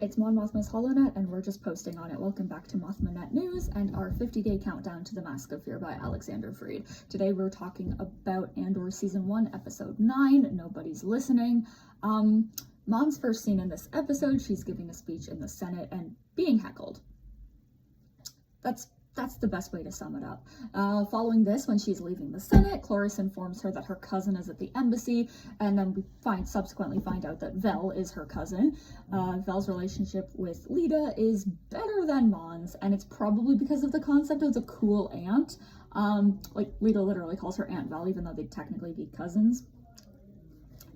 It's Mon Mothma's HoloNet, and we're just posting on it. Welcome back to Mothma.net News and our 50-day countdown to The Mask of Fear by Alexander Freed. Today we're talking about Andor Season 1, Episode 9, Nobody's Listening. Mon's first seen in this episode, she's giving a speech in the Senate and being heckled. That's the best way to sum it up. Following this, when she's leaving the Senate, Cloris informs her that her cousin is at the embassy, and then we subsequently find out that Vel is her cousin. Vel's relationship with Lita is better than Mon's, and it's probably because of the concept of the cool aunt. Like, Lita literally calls her Aunt Vel, even though they'd technically be cousins.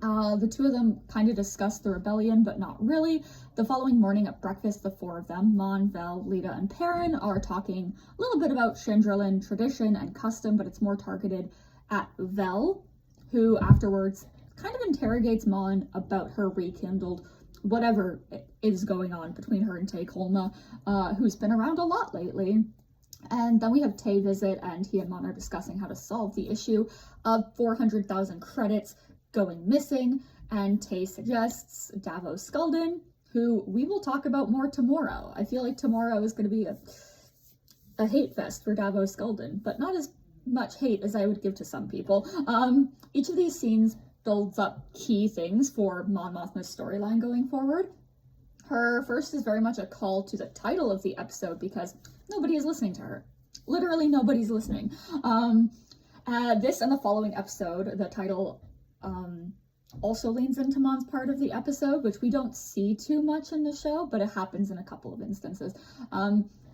The two of them kind of discuss the rebellion, but not really. The following morning at breakfast, the four of them, Mon, Vel, Lita, and Perrin, are talking a little bit about Chandrilan tradition and custom, but it's more targeted at Vel, who afterwards kind of interrogates Mon about her rekindled whatever is going on between her and Tay Kolma, who's been around a lot lately. And then we have Tay visit, and he and Mon are discussing how to solve the issue of 400,000 credits going missing, and Tay suggests Davos Skulden, who we will talk about more tomorrow. I feel like tomorrow is going to be a hate fest for Davos Skulden, but not as much hate as I would give to some people. Each of these scenes builds up key things for Mon Mothma's storyline going forward. Her first is very much a call to the title of the episode because nobody is listening to her. Literally nobody's listening. This and the following episode, the title also leans into Mon's part of the episode, which we don't see too much in the show, but it happens in a couple of instances.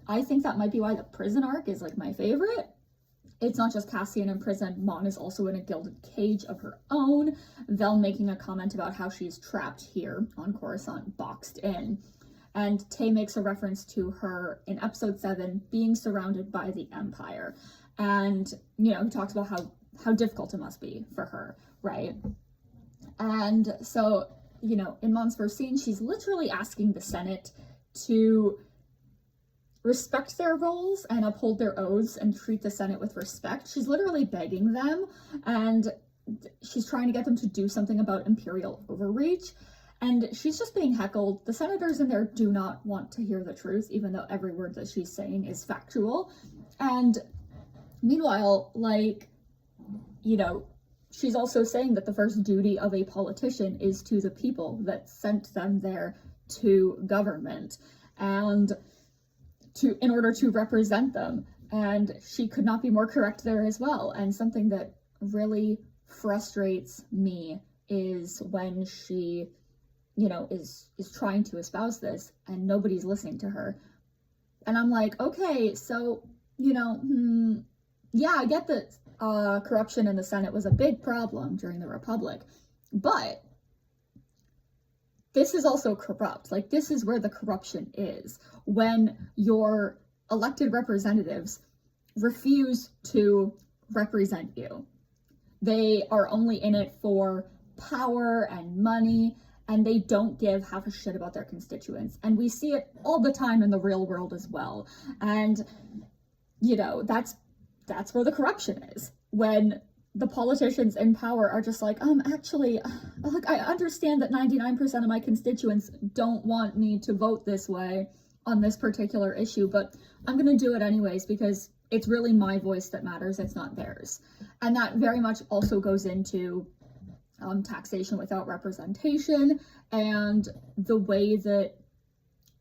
I think that might be why the prison arc is like my favorite. It's not just Cassian in prison, Mon is also in a gilded cage of her own, Vel making a comment about how she's trapped here on Coruscant, boxed in. And Tay makes a reference to her in episode 7 being surrounded by the Empire. And, you know, he talks about how difficult it must be for her, right? And so, you know, in Mon's first scene, she's literally asking the Senate to respect their roles and uphold their oaths and treat the Senate with respect. She's literally begging them, and she's trying to get them to do something about Imperial overreach. And she's just being heckled. The senators in there do not want to hear the truth, even though every word that she's saying is factual. And meanwhile, like, you know, she's also saying that the first duty of a politician is to the people that sent them there to government and in order to represent them. And she could not be more correct there as well. And something that really frustrates me is when she, you know, is trying to espouse this and nobody's listening to her. And I'm like, okay, so, you know, yeah, I get that corruption in the Senate was a big problem during the Republic, but this is also corrupt. Like, this is where the corruption is, when your elected representatives refuse to represent you. They are only in it for power and money, and they don't give half a shit about their constituents. And we see it all the time in the real world as well. And, you know, that's where the corruption is, when the politicians in power are just like, actually, look, I understand that 99% of my constituents don't want me to vote this way on this particular issue, but I'm gonna do it anyways because it's really my voice that matters, it's not theirs. And that very much also goes into taxation without representation and the way that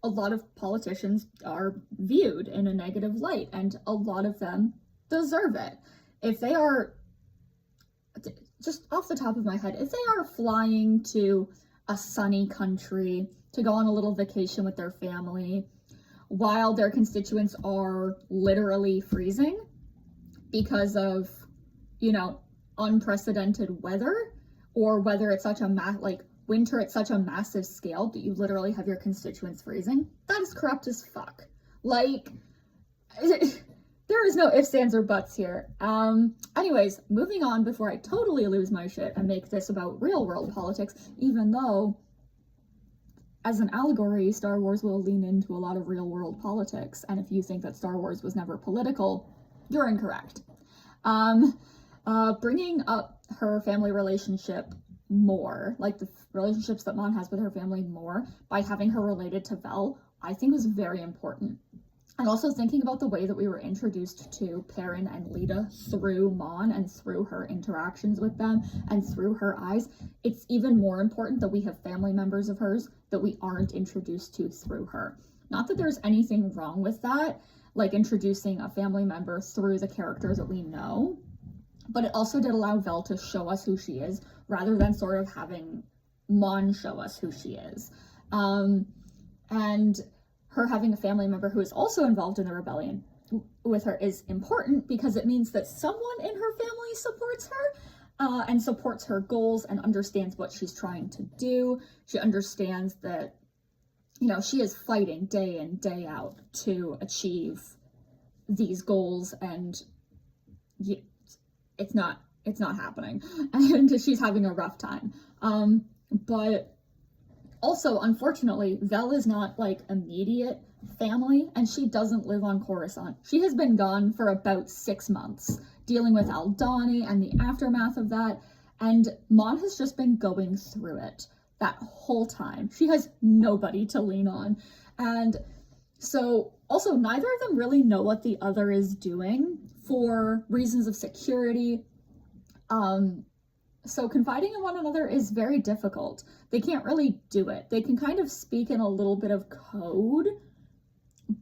a lot of politicians are viewed in a negative light, and a lot of them deserve it. If they are, just off the top of my head, if they are flying to a sunny country to go on a little vacation with their family while their constituents are literally freezing because of, you know, unprecedented weather, or whether it's such a winter at such a massive scale that you literally have your constituents freezing, that is corrupt as fuck. Like, there is no ifs, ands, or buts here. Anyways, moving on before I totally lose my shit and make this about real world politics, even though, as an allegory, Star Wars will lean into a lot of real world politics, and if you think that Star Wars was never political, you're incorrect. Bringing up her family relationship more, like the relationships that Mon has with her family more, by having her related to Vel, I think was very important. And also thinking about the way that we were introduced to Perrin and Lita through Mon and through her interactions with them and through her eyes, it's even more important that we have family members of hers that we aren't introduced to through her. Not that there's anything wrong with that, like introducing a family member through the character that we know, but it also did allow Vel to show us who she is rather than sort of having Mon show us who she is. And her having a family member who is also involved in the rebellion with her is important because it means that someone in her family supports her and supports her goals and understands what she's trying to do. She understands that, you know, she is fighting day in, day out to achieve these goals, and it's not happening, and she's having a rough time. But also, unfortunately, Vel is not like immediate family, and she doesn't live on Coruscant. She has been gone for about 6 months, dealing with Aldhani and the aftermath of that, and Mon has just been going through it that whole time. She has nobody to lean on. And so, also, neither of them really know what the other is doing for reasons of security. So confiding in one another is very difficult. They can't really do it. They can kind of speak in a little bit of code,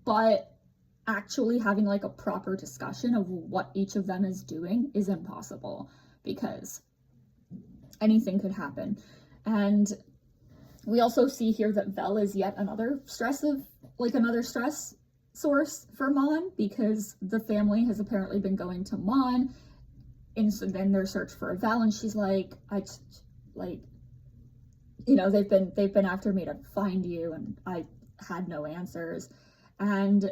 but actually having like a proper discussion of what each of them is doing is impossible because anything could happen. And we also see here that Vel is yet another stress source for Mon, because the family has apparently been going to Mon in their search for Vel, and she's like, they've been after me to find you, and I had no answers. And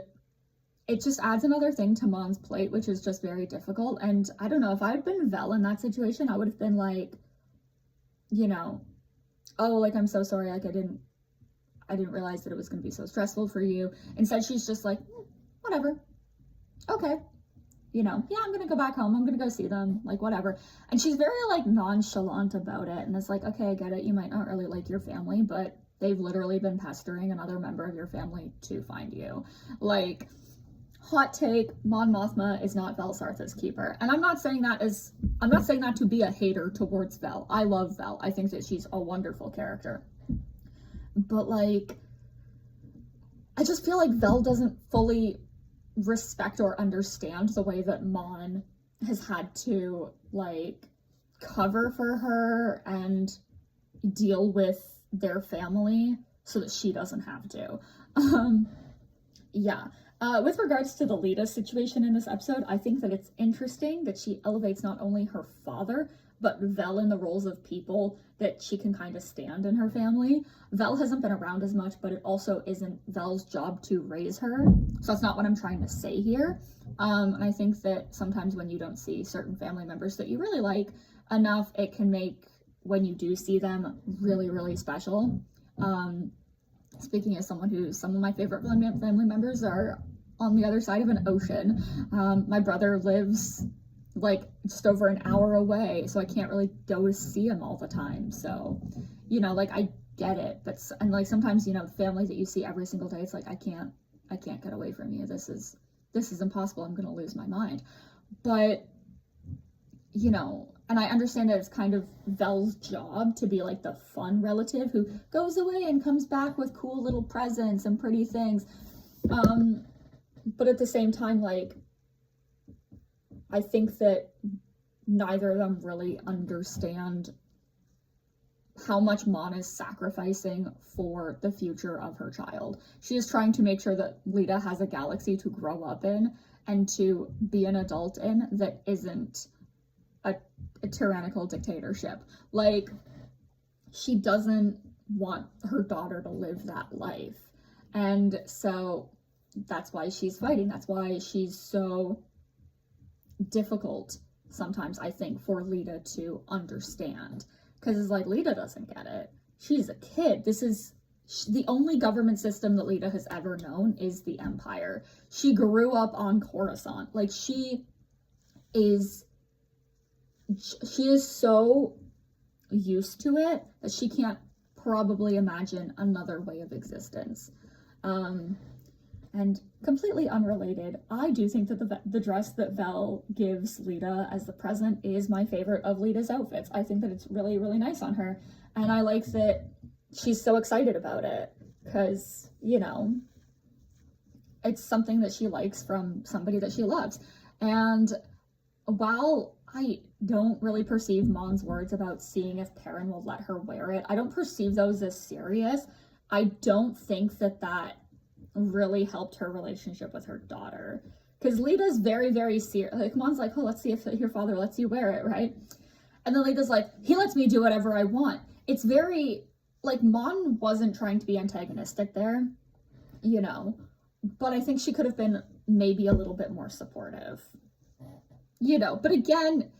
it just adds another thing to Mon's plate, which is just very difficult. And I don't know, if I had been Vel in that situation, I would have been like, oh, like, I'm so sorry, like, I didn't realize that it was going to be so stressful for you. Instead, she's just like, whatever, okay, yeah, I'm gonna go back home, I'm gonna go see them, like, whatever. And she's very, like, nonchalant about it, and it's like, okay, I get it, you might not really like your family, but they've literally been pestering another member of your family to find you. Like, hot take, Mon Mothma is not Vel Sartha's keeper. And I'm not saying that to be a hater towards Vel. I love Vel. I think that she's a wonderful character. But, like, I just feel like Vel doesn't fully respect or understand the way that Mon has had to, like, cover for her and deal with their family so that she doesn't have to. With regards to the Lita situation in this episode, I think that it's interesting that she elevates not only her father, but Vel in the roles of people that she can kind of stand in her family. Vel hasn't been around as much, but it also isn't Vel's job to raise her. So that's not what I'm trying to say here. And I think that sometimes when you don't see certain family members that you really like enough, it can make, when you do see them, really, really special. Speaking as someone who, some of my favorite family members are on the other side of an ocean. My brother lives like just over an hour away, so I can't really go to see him all the time. So, like, I get it, but, and like, sometimes, family that you see every single day, it's like, I can't get away from you. This is impossible. I'm gonna lose my mind. But, and I understand that it's kind of Vel's job to be like the fun relative who goes away and comes back with cool little presents and pretty things. But at the same time, like, I think that neither of them really understand how much Mon is sacrificing for the future of her child. She is trying to make sure that Lita has a galaxy to grow up in and to be an adult in that isn't a tyrannical dictatorship. Like, she doesn't want her daughter to live that life. And so that's why she's fighting. That's why she's so difficult sometimes, I think, for Lita to understand. Because it's like, Lita doesn't get it. She's a kid. This is the only government system that Lita has ever known is the Empire. She grew up on Coruscant. Like, she is so used to it that she can't probably imagine another way of existence. And completely unrelated, I do think that the dress that Vel gives Lita as the present is my favorite of Lita's outfits. I think that it's really, really nice on her. And I like that she's so excited about it because, you know, it's something that she likes from somebody that she loves. And while I don't really perceive Mon's words about seeing if Perrin will let her wear it, I don't perceive those as serious. I don't think that really helped her relationship with her daughter. Because Lita's very, very serious. Like, Mon's like, oh, let's see if your father lets you wear it, right? And then Lita's like, he lets me do whatever I want. It's very, like, Mon wasn't trying to be antagonistic there, you know. But I think she could have been maybe a little bit more supportive. You know, but again,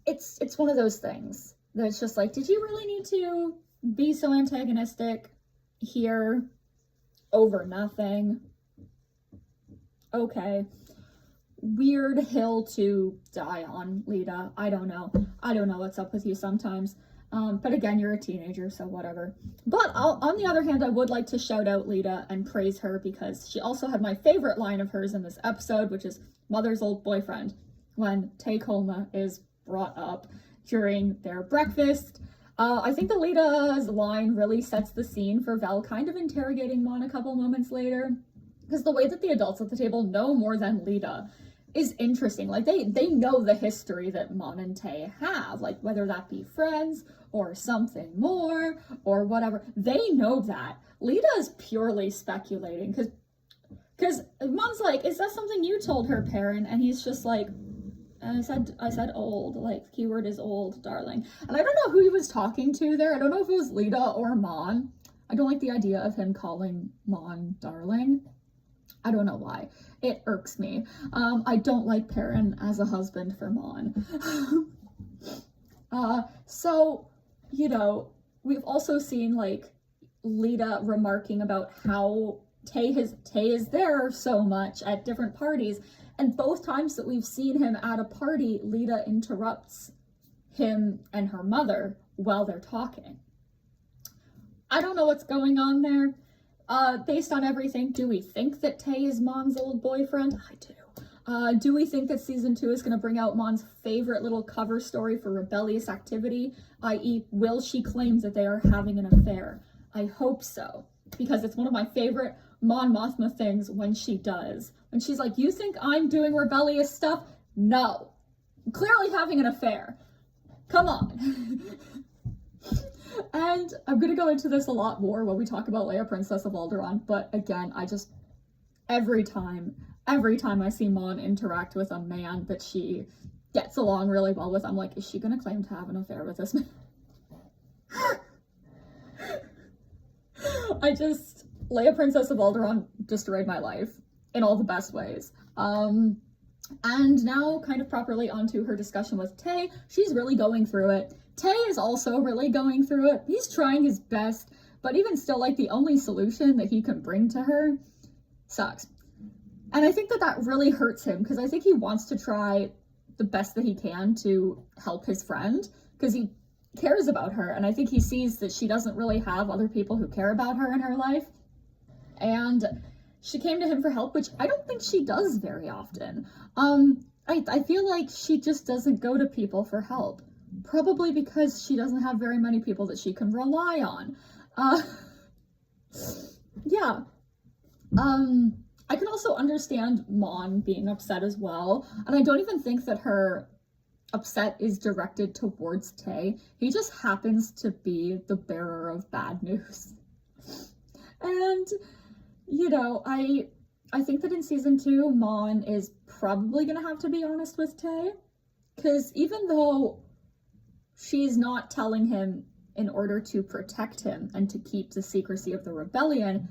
it's one of those things that it's just like, did you really need to be so antagonistic here over nothing? Okay. Weird hill to die on, Lita. I don't know what's up with you sometimes. But again, you're a teenager, so whatever. But on the other hand, I would like to shout out Lita and praise her because she also had my favorite line of hers in this episode, which is mother's old boyfriend, when Tay Colma is brought up during their breakfast. I think that Lita's line really sets the scene for Vel kind of interrogating Mon a couple moments later, because the way that the adults at the table know more than Lita is interesting. Like, they know the history that Mon and Tay have, like, whether that be friends or something more or whatever. They know that. Lita is purely speculating, because Mon's like, is that something you told her, Perrin? And he's just like, I said old, like, keyword is old, darling. And I don't know who he was talking to there. I don't know if it was Lita or Mon. I don't like the idea of him calling Mon darling. I don't know why. It irks me. I don't like Perrin as a husband for Mon. So, you know, we've also seen, like, Lita remarking about how Tay is there so much at different parties. And both times that we've seen him at a party, Lita interrupts him and her mother while they're talking. I don't know what's going on there. Based on everything, do we think that Tay is Mon's old boyfriend? I do. Do we think that season 2 is going to bring out Mon's favorite little cover story for rebellious activity, i.e., will she claim that they are having an affair? I hope so, because it's one of my favorite Mon Mothma things when she does. When she's like, you think I'm doing rebellious stuff? No. I'm clearly having an affair. Come on. And I'm going to go into this a lot more when we talk about Leia, Princess of Alderaan, but again, I just, every time I see Mon interact with a man that she gets along really well with, I'm like, is she going to claim to have an affair with this man? Leia, Princess of Alderaan destroyed my life in all the best ways. And now, kind of properly onto her discussion with Tay. She's really going through it. Tay is also really going through it. He's trying his best, but even still, like, the only solution that he can bring to her sucks. And I think that really hurts him, because I think he wants to try the best that he can to help his friend, because he cares about her, and I think he sees that she doesn't really have other people who care about her in her life. And she came to him for help, which I don't think she does very often. I feel like she just doesn't go to people for help. Probably because she doesn't have very many people that she can rely on. Yeah. I can also understand Mon being upset as well. And I don't even think that her upset is directed towards Tay. He just happens to be the bearer of bad news. And, you know, I think that in season 2, Mon is probably gonna have to be honest with Tay. Because even though she's not telling him in order to protect him and to keep the secrecy of the rebellion,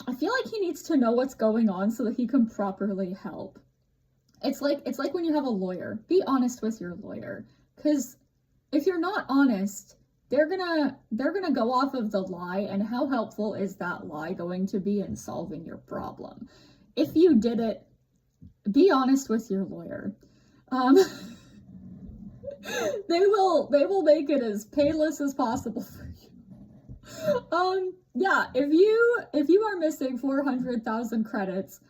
I feel like he needs to know what's going on so that he can properly help. It's like when you have a lawyer. Be honest with your lawyer. Because if you're not honest, they're gonna go off of the lie, and how helpful is that lie going to be in solving your problem? If you did it, be honest with your lawyer. They will make it as painless as possible for you. Yeah, if you are missing 400,000 credits,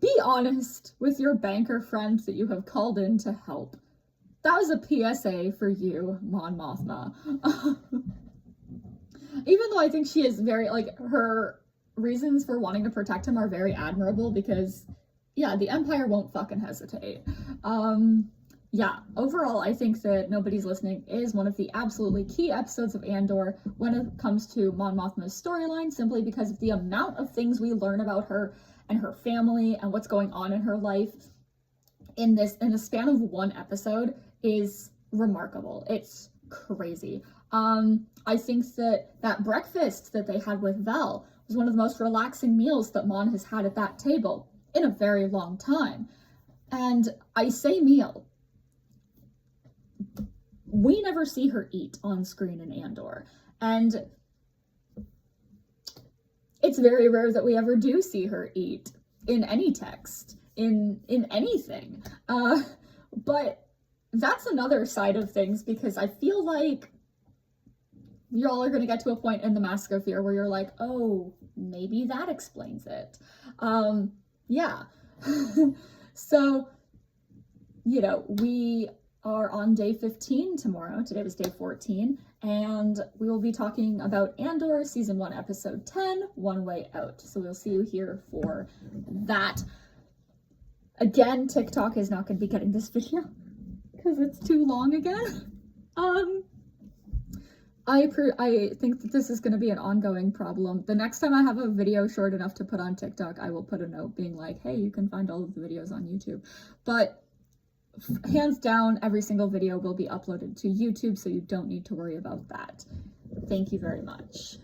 be honest with your banker friends that you have called in to help. That was a PSA for you, Mon Mothma. Even though I think she is very, like, her reasons for wanting to protect him are very admirable, because, yeah, the Empire won't fucking hesitate. Yeah, overall, I think that Nobody's Listening is one of the absolutely key episodes of Andor when it comes to Mon Mothma's storyline, simply because of the amount of things we learn about her and her family and what's going on in her life in the span of one episode is remarkable. It's crazy. I think that breakfast that they had with Vel was one of the most relaxing meals that Mon has had at that table in a very long time. And I say meal. We never see her eat on screen in Andor. And it's very rare that we ever do see her eat in any text, in anything. But that's another side of things, because I feel like y'all are going to get to a point in the Mask of Fear where you're like, oh, maybe that explains it. Yeah. So, you know, we are on day 15 tomorrow. Today was day 14, and we will be talking about Andor season 1 episode 10, One Way Out. So we'll see you here for that. Again, TikTok is not going to be getting this video because it's too long again. I think that this is going to be an ongoing problem. The next time I have a video short enough to put on TikTok, I will put a note being like, hey, you can find all of the videos on YouTube. But hands down, every single video will be uploaded to YouTube, so you don't need to worry about that. Thank you very much.